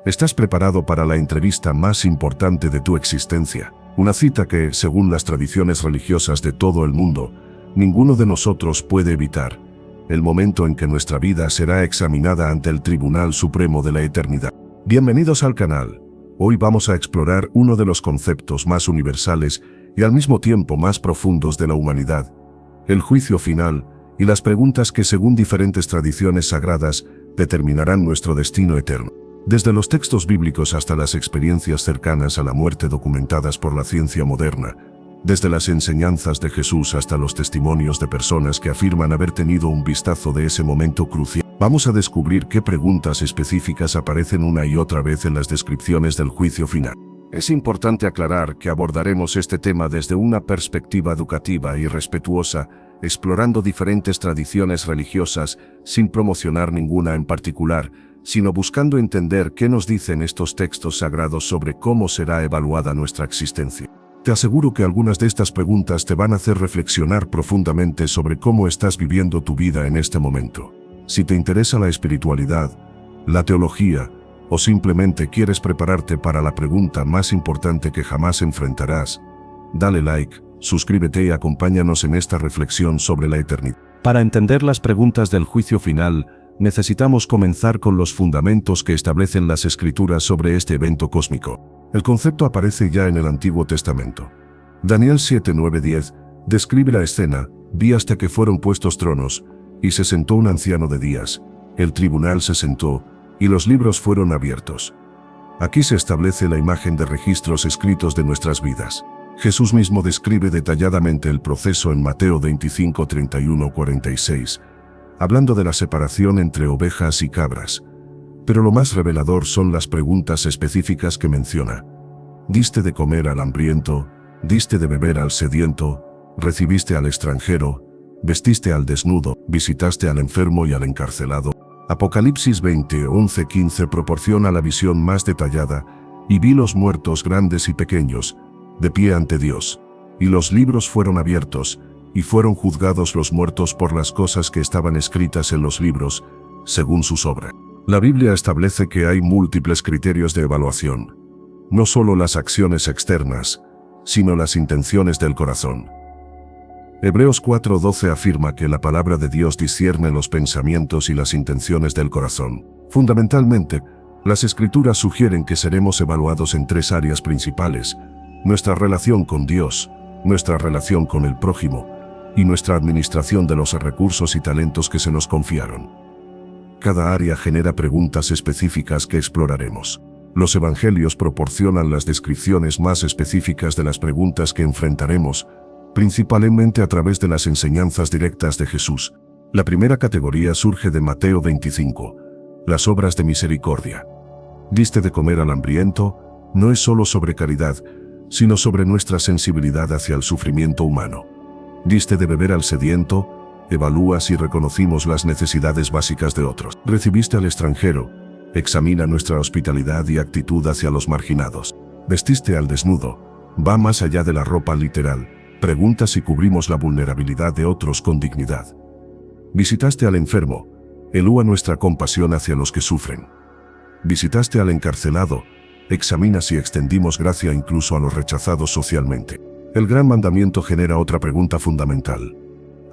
¿Estás preparado para la entrevista más importante de tu existencia? Una cita que, según las tradiciones religiosas de todo el mundo, ninguno de nosotros puede evitar. El momento en que nuestra vida será examinada ante el Tribunal Supremo de la Eternidad. Bienvenidos al canal. Hoy vamos a explorar uno de los conceptos más universales y al mismo tiempo más profundos de la humanidad, el juicio final y las preguntas que, según diferentes tradiciones sagradas, determinarán nuestro destino eterno. Desde los textos bíblicos hasta las experiencias cercanas a la muerte documentadas por la ciencia moderna, desde las enseñanzas de Jesús hasta los testimonios de personas que afirman haber tenido un vistazo de ese momento crucial, vamos a descubrir qué preguntas específicas aparecen una y otra vez en las descripciones del juicio final. Es importante aclarar que abordaremos este tema desde una perspectiva educativa y respetuosa, explorando diferentes tradiciones religiosas sin promocionar ninguna en particular, sino buscando entender qué nos dicen estos textos sagrados sobre cómo será evaluada nuestra existencia. Te aseguro que algunas de estas preguntas te van a hacer reflexionar profundamente sobre cómo estás viviendo tu vida en este momento. Si te interesa la espiritualidad, la teología, o simplemente quieres prepararte para la pregunta más importante que jamás enfrentarás, dale like, suscríbete y acompáñanos en esta reflexión sobre la eternidad. Para entender las preguntas del juicio final, necesitamos comenzar con los fundamentos que establecen las Escrituras sobre este evento cósmico. El concepto aparece ya en el Antiguo Testamento. Daniel 7:9-10 describe la escena: vi hasta que fueron puestos tronos, y se sentó un anciano de días, el tribunal se sentó, y los libros fueron abiertos. Aquí se establece la imagen de registros escritos de nuestras vidas. Jesús mismo describe detalladamente el proceso en Mateo 25:31-46, hablando de la separación entre ovejas y cabras. Pero lo más revelador son las preguntas específicas que menciona. ¿Diste de comer al hambriento? ¿Diste de beber al sediento? ¿Recibiste al extranjero? ¿Vestiste al desnudo? ¿Visitaste al enfermo y al encarcelado? Apocalipsis 20:11-15 proporciona la visión más detallada: y vi los muertos grandes y pequeños, de pie ante Dios, y los libros fueron abiertos, y fueron juzgados los muertos por las cosas que estaban escritas en los libros, según sus obras. La Biblia establece que hay múltiples criterios de evaluación. No solo las acciones externas, sino las intenciones del corazón. Hebreos 4:12 afirma que la palabra de Dios discierne los pensamientos y las intenciones del corazón. Fundamentalmente, las Escrituras sugieren que seremos evaluados en tres áreas principales: nuestra relación con Dios, nuestra relación con el prójimo, y nuestra administración de los recursos y talentos que se nos confiaron. Cada área genera preguntas específicas que exploraremos. Los evangelios proporcionan las descripciones más específicas de las preguntas que enfrentaremos, principalmente a través de las enseñanzas directas de Jesús. La primera categoría surge de Mateo 25, las obras de misericordia. ¿Diste de comer al hambriento? No es solo sobre caridad, sino sobre nuestra sensibilidad hacia el sufrimiento humano. ¿Diste de beber al sediento? Evalúa si reconocimos las necesidades básicas de otros. ¿Recibiste al extranjero? Examina nuestra hospitalidad y actitud hacia los marginados. ¿Vestiste al desnudo? Va más allá de la ropa literal. Pregunta si cubrimos la vulnerabilidad de otros con dignidad. ¿Visitaste al enfermo? Evalúa nuestra compasión hacia los que sufren. ¿Visitaste al encarcelado? Examina si extendimos gracia incluso a los rechazados socialmente. El gran mandamiento genera otra pregunta fundamental: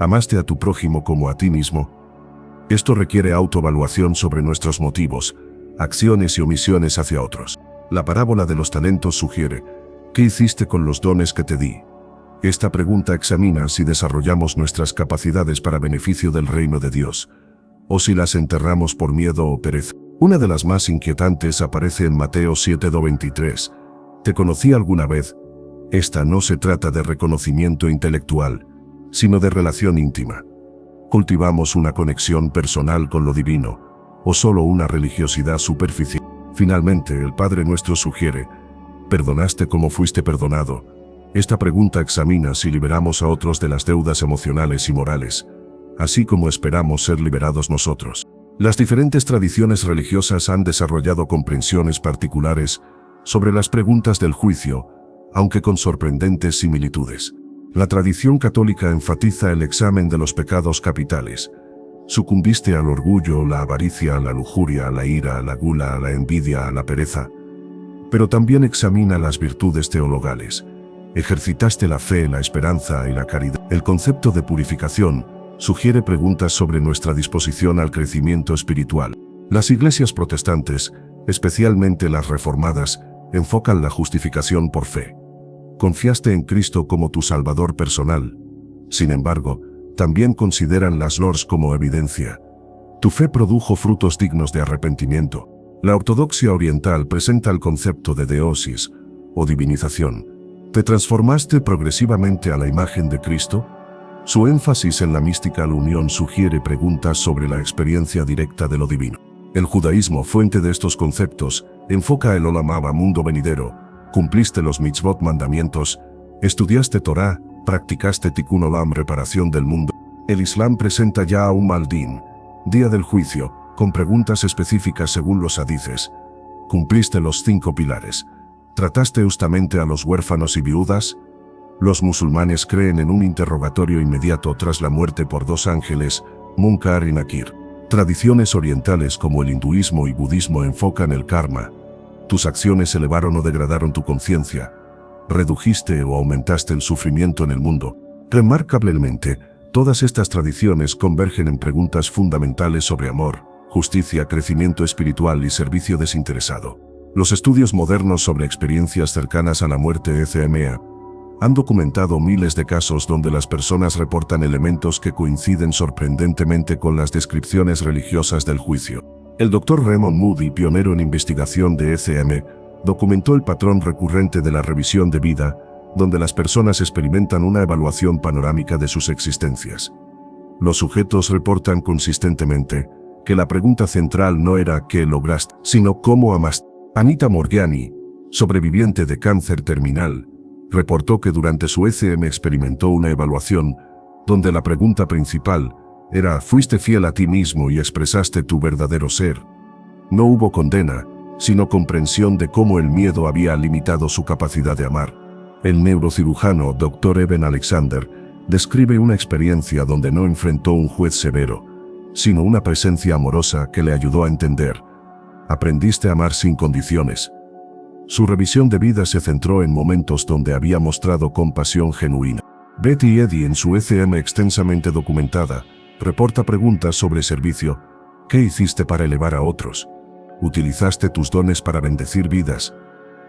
¿amaste a tu prójimo como a ti mismo? Esto requiere autoevaluación sobre nuestros motivos, acciones y omisiones hacia otros. La parábola de los talentos sugiere: ¿qué hiciste con los dones que te di? Esta pregunta examina si desarrollamos nuestras capacidades para beneficio del reino de Dios, o si las enterramos por miedo o pereza. Una de las más inquietantes aparece en Mateo 7:23. ¿Te conocí alguna vez? Esta no se trata de reconocimiento intelectual, sino de relación íntima. ¿Cultivamos una conexión personal con lo divino, o solo una religiosidad superficial? Finalmente, el Padre Nuestro sugiere: ¿perdonaste como fuiste perdonado? Esta pregunta examina si liberamos a otros de las deudas emocionales y morales, así como esperamos ser liberados nosotros. Las diferentes tradiciones religiosas han desarrollado comprensiones particulares sobre las preguntas del juicio, aunque con sorprendentes similitudes. La tradición católica enfatiza el examen de los pecados capitales, Sucumbiste al orgullo, la avaricia, a la lujuria, a la ira, a la gula, a la envidia, a la pereza. Pero también examina las virtudes teologales. Ejercitaste la fe, la esperanza y la caridad. El concepto de purificación sugiere preguntas sobre nuestra disposición al crecimiento espiritual. Las iglesias protestantes, especialmente las reformadas, enfocan la justificación por fe. Confiaste en Cristo como tu Salvador personal. Sin embargo, también consideran las lors como evidencia. Tu fe produjo frutos dignos de arrepentimiento. La ortodoxia oriental presenta el concepto de deosis, o divinización. ¿Te transformaste progresivamente a la imagen de Cristo? Su énfasis en la mística unión sugiere preguntas sobre la experiencia directa de lo divino. El judaísmo, fuente de estos conceptos, enfoca el Olam Haba, mundo venidero. Cumpliste los mitzvot, mandamientos, estudiaste Torá, practicaste Tikkun Olam, reparación del mundo. El Islam presenta Yaum al-Din, día del juicio, con preguntas específicas según los hadices. Cumpliste los 5 pilares. ¿Trataste justamente a los huérfanos y viudas? Los musulmanes creen en un interrogatorio inmediato tras la muerte por 2 ángeles, Munkar y Nakir. Tradiciones orientales como el hinduismo y budismo enfocan el karma. Tus acciones elevaron o degradaron tu conciencia. Redujiste o aumentaste el sufrimiento en el mundo. Remarcablemente, todas estas tradiciones convergen en preguntas fundamentales sobre amor, justicia, crecimiento espiritual y servicio desinteresado. Los estudios modernos sobre experiencias cercanas a la muerte (ECMA) han documentado miles de casos donde las personas reportan elementos que coinciden sorprendentemente con las descripciones religiosas del juicio. El Dr. Raymond Moody, pionero en investigación de ECM, documentó el patrón recurrente de la revisión de vida, donde las personas experimentan una evaluación panorámica de sus existencias. Los sujetos reportan consistentemente que la pregunta central no era ¿qué lograste?, sino ¿cómo amaste? Anita Morgiani, sobreviviente de cáncer terminal, reportó que durante su ECM experimentó una evaluación donde la pregunta principal era ¿fuiste fiel a ti mismo y expresaste tu verdadero ser? No hubo condena, sino comprensión de cómo el miedo había limitado su capacidad de amar. El neurocirujano Dr. Eben Alexander describe una experiencia donde no enfrentó un juez severo, sino una presencia amorosa que le ayudó a entender. Aprendiste a amar sin condiciones. Su revisión de vida se centró en momentos donde había mostrado compasión genuina. Betty Eddy, en su ECM extensamente documentada, reporta preguntas sobre servicio. ¿Qué hiciste para elevar a otros? ¿Utilizaste tus dones para bendecir vidas?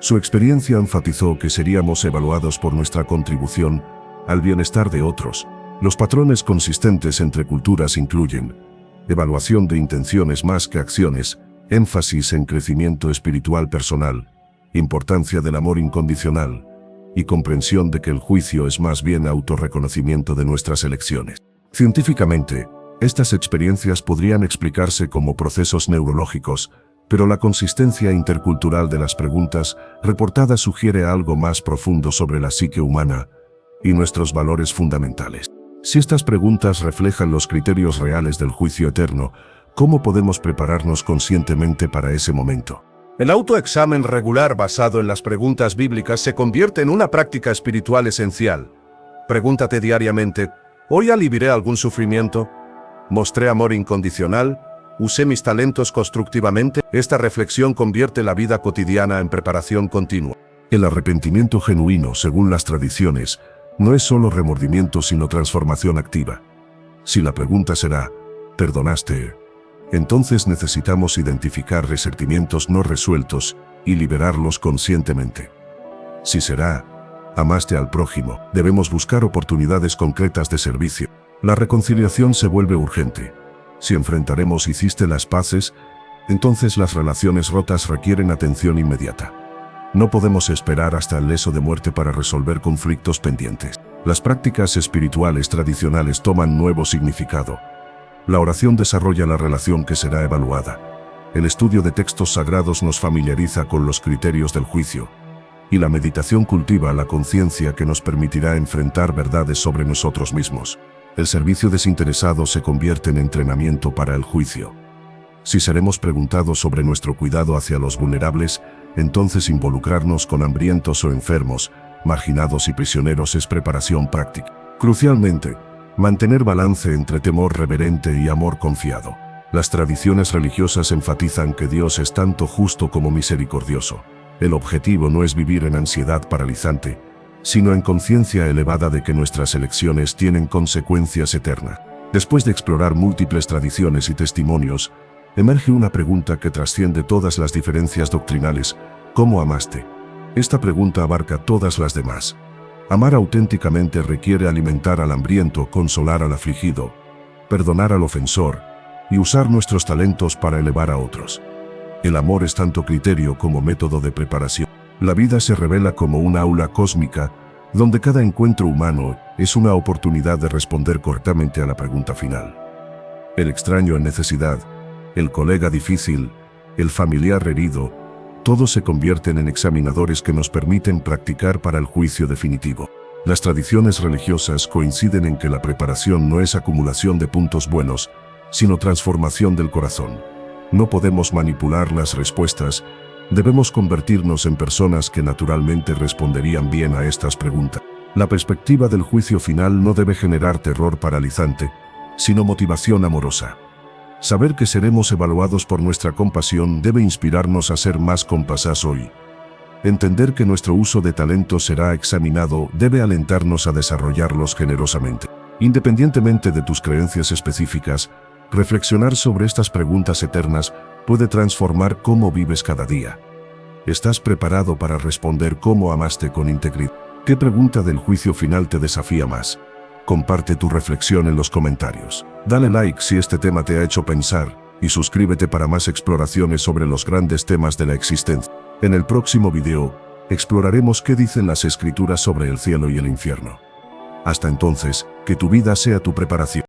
Su experiencia enfatizó que seríamos evaluados por nuestra contribución al bienestar de otros. Los patrones consistentes entre culturas incluyen evaluación de intenciones más que acciones, énfasis en crecimiento espiritual personal, importancia del amor incondicional y comprensión de que el juicio es más bien autorreconocimiento de nuestras elecciones. Científicamente, estas experiencias podrían explicarse como procesos neurológicos, pero la consistencia intercultural de las preguntas reportadas sugiere algo más profundo sobre la psique humana y nuestros valores fundamentales. Si estas preguntas reflejan los criterios reales del juicio eterno, ¿cómo podemos prepararnos conscientemente para ese momento? El autoexamen regular basado en las preguntas bíblicas se convierte en una práctica espiritual esencial. Pregúntate diariamente, ¿hoy aliviaré algún sufrimiento? ¿Mostré amor incondicional? ¿Usé mis talentos constructivamente? Esta reflexión convierte la vida cotidiana en preparación continua. El arrepentimiento genuino, según las tradiciones, no es solo remordimiento sino transformación activa. Si la pregunta será, ¿perdonaste? Entonces necesitamos identificar resentimientos no resueltos y liberarlos conscientemente. Si será, ¿amaste al prójimo? Debemos buscar oportunidades concretas de servicio. La reconciliación se vuelve urgente. Si enfrentaremos ¿hiciste las paces? Entonces las relaciones rotas requieren atención inmediata. No podemos esperar hasta el leso de muerte para resolver conflictos pendientes. Las prácticas espirituales tradicionales toman nuevo significado. La oración desarrolla la relación que será evaluada. El estudio de textos sagrados nos familiariza con los criterios del juicio. Y la meditación cultiva la conciencia que nos permitirá enfrentar verdades sobre nosotros mismos. El servicio desinteresado se convierte en entrenamiento para el juicio. Si seremos preguntados sobre nuestro cuidado hacia los vulnerables, entonces involucrarnos con hambrientos o enfermos, marginados y prisioneros es preparación práctica. Crucialmente, Mantener balance entre temor reverente y amor confiado. Las tradiciones religiosas enfatizan que Dios es tanto justo como misericordioso. El objetivo no es vivir en ansiedad paralizante, sino en conciencia elevada de que nuestras elecciones tienen consecuencias eternas. Después de explorar múltiples tradiciones y testimonios, emerge una pregunta que trasciende todas las diferencias doctrinales: ¿cómo amaste? Esta pregunta abarca todas las demás. Amar auténticamente requiere alimentar al hambriento, consolar al afligido, perdonar al ofensor y usar nuestros talentos para elevar a otros. El amor es tanto criterio como método de preparación. La vida se revela como una aula cósmica, donde cada encuentro humano es una oportunidad de responder correctamente a la pregunta final. El extraño en necesidad, el colega difícil, el familiar herido, todos se convierten en examinadores que nos permiten practicar para el juicio definitivo. Las tradiciones religiosas coinciden en que la preparación no es acumulación de puntos buenos, sino transformación del corazón. No podemos manipular las respuestas, debemos convertirnos en personas que naturalmente responderían bien a estas preguntas. La perspectiva del juicio final no debe generar terror paralizante, sino motivación amorosa. Saber que seremos evaluados por nuestra compasión debe inspirarnos a ser más compasivos hoy. Entender que nuestro uso de talentos será examinado debe alentarnos a desarrollarlos generosamente. Independientemente de tus creencias específicas, reflexionar sobre estas preguntas eternas puede transformar cómo vives cada día. ¿Estás preparado para responder cómo amaste con integridad? ¿Qué pregunta del juicio final te desafía más? Comparte tu reflexión en los comentarios. Dale like si este tema te ha hecho pensar y suscríbete para más exploraciones sobre los grandes temas de la existencia. En el próximo video, exploraremos qué dicen las escrituras sobre el cielo y el infierno. Hasta entonces, que tu vida sea tu preparación.